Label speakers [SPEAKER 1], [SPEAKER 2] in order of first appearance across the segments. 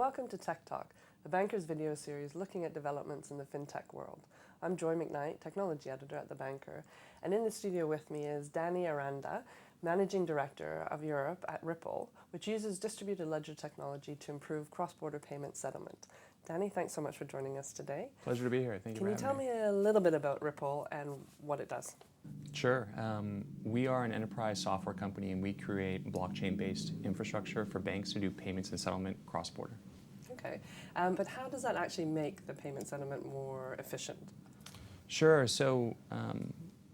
[SPEAKER 1] welcome to Tech Talk, the Banker's video series looking at developments in the fintech world. I'm Joy Macknight, technology editor at The Banker, and in the studio with me is Danny Aranda, Managing Director of Europe at Ripple, which uses distributed ledger technology to improve cross-border payment settlement. Danny, thanks so much for joining us today.
[SPEAKER 2] Pleasure to be here. Thank you for having me.
[SPEAKER 1] Can you tell me a little bit about Ripple and what it does?
[SPEAKER 2] Sure. We are an enterprise software company, and we create blockchain-based infrastructure for banks to do payments and settlement cross-border.
[SPEAKER 1] Okay, but how does that actually make the payment settlement more efficient?
[SPEAKER 2] Sure. So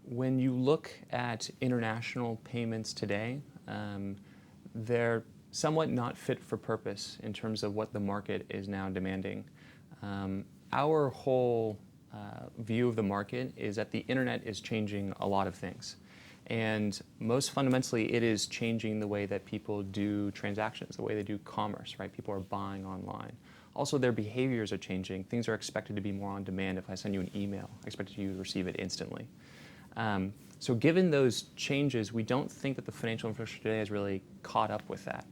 [SPEAKER 2] when you look at international payments today, they're somewhat not fit for purpose in terms of what the market is now demanding. Our whole view of the market is that the internet is changing a lot of things. And most fundamentally, it is changing the way that people do transactions, the way they do commerce, right? People are buying online. Also, their behaviors are changing. Things are expected to be more on demand. If I send you an email, I expect you to receive it instantly. So given those changes, we don't think that the financial infrastructure today has really caught up with that.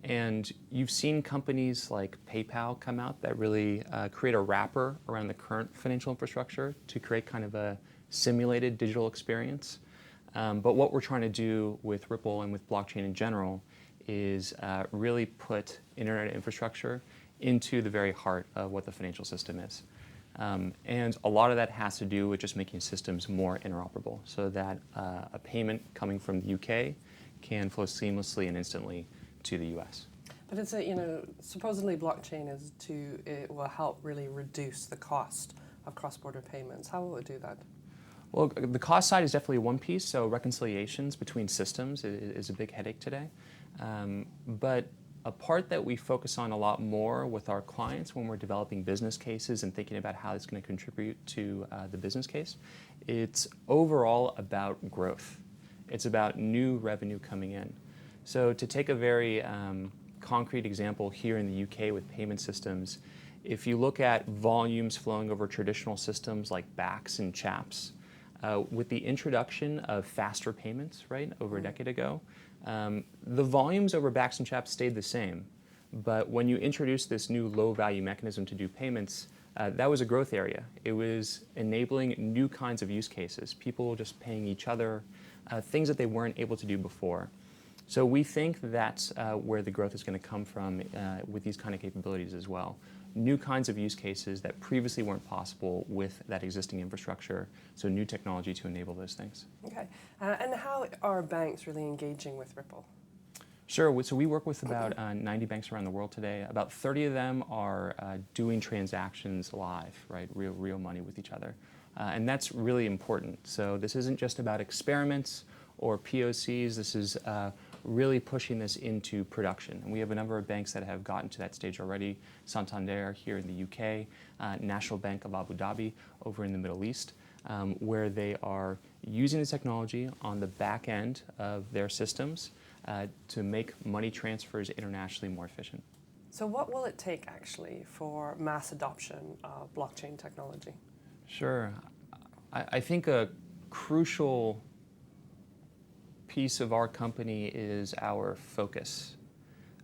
[SPEAKER 2] And you've seen companies like PayPal come out that really create a wrapper around the current financial infrastructure to create kind of a simulated digital experience. But what we're trying to do with Ripple and with blockchain in general is really put internet infrastructure into the very heart of what the financial system is. And a lot of that has to do with just making systems more interoperable so that a payment coming from the UK can flow seamlessly and instantly to the US.
[SPEAKER 1] But it's supposedly blockchain it will help really reduce the cost of cross-border payments. How will it do that?
[SPEAKER 2] Well, the cost side is definitely one piece. So reconciliations between systems is a big headache today. But a part that we focus on a lot more with our clients when we're developing business cases and thinking about how it's going to contribute to the business case, it's overall about growth. It's about new revenue coming in. So to take a very concrete example here in the UK with payment systems, if you look at volumes flowing over traditional systems like BACS and CHAPS, with the introduction of faster payments, right, over a decade ago, the volumes over BACS and CHAPS stayed the same. But when you introduce this new low-value mechanism to do payments, that was a growth area. It was enabling new kinds of use cases, people just paying each other, things that they weren't able to do before. So we think that's where the growth is going to come from with these kind of capabilities as well. New kinds of use cases that previously weren't possible with that existing infrastructure, so new technology to enable those things.
[SPEAKER 1] Okay, and how are banks really engaging with Ripple?
[SPEAKER 2] Sure, so we work with about 90 banks around the world today. About 30 of them are doing transactions live, right, real money with each other. And that's really important. So this isn't just about experiments or POCs, this is really pushing this into production. And we have a number of banks that have gotten to that stage already. Santander here in the UK, National Bank of Abu Dhabi over in the Middle East, where they are using the technology on the back end of their systems to make money transfers internationally more efficient.
[SPEAKER 1] So what will it take actually for mass adoption of blockchain technology?
[SPEAKER 2] Sure. I think a crucial piece of our company is our focus.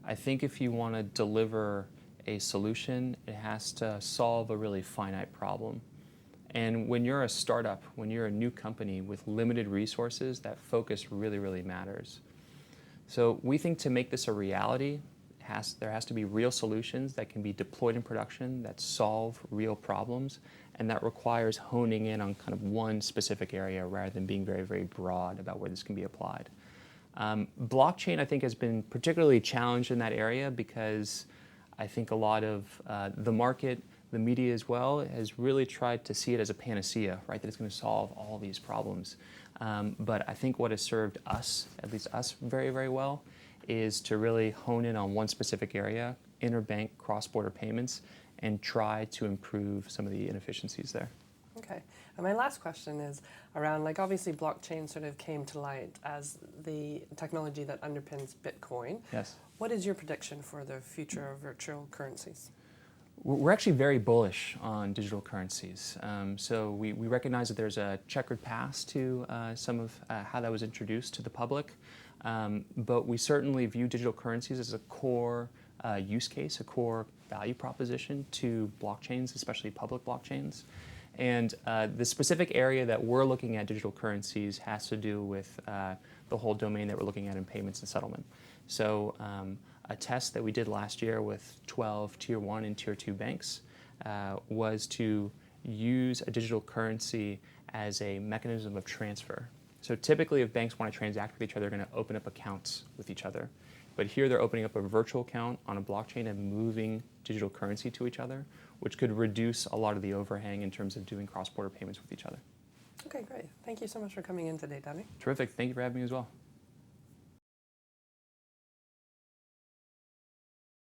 [SPEAKER 2] I think if you want to deliver a solution, it has to solve a really finite problem. And when you're a startup, when you're a new company with limited resources, that focus really, really matters. So we think to make this a reality, there has to be real solutions that can be deployed in production, that solve real problems, and that requires honing in on kind of one specific area rather than being very, very broad about where this can be applied. Blockchain, I think, has been particularly challenged in that area because I think a lot of the market, the media as well, has really tried to see it as a panacea, right, that it's going to solve all these problems. But I think what has served us, at least us, very, very well, is to really hone in on one specific area, interbank cross-border payments, and try to improve some of the inefficiencies there.
[SPEAKER 1] Okay, and my last question is around, obviously blockchain sort of came to light as the technology that underpins Bitcoin.
[SPEAKER 2] Yes.
[SPEAKER 1] What is your prediction for the future of virtual currencies?
[SPEAKER 2] We're actually very bullish on digital currencies. So we recognize that there's a checkered past to some of how that was introduced to the public. But we certainly view digital currencies as a core use case, a core value proposition to blockchains, especially public blockchains. And the specific area that we're looking at digital currencies has to do with the whole domain that we're looking at in payments and settlement. So a test that we did last year with 12 Tier 1 and Tier 2 banks was to use a digital currency as a mechanism of transfer. So typically if banks want to transact with each other, they're going to open up accounts with each other. But here they're opening up a virtual account on a blockchain and moving digital currency to each other, which could reduce a lot of the overhang in terms of doing cross-border payments with each other.
[SPEAKER 1] Okay, great. Thank you so much for coming in today, Danny.
[SPEAKER 2] Terrific. Thank you for having me as well.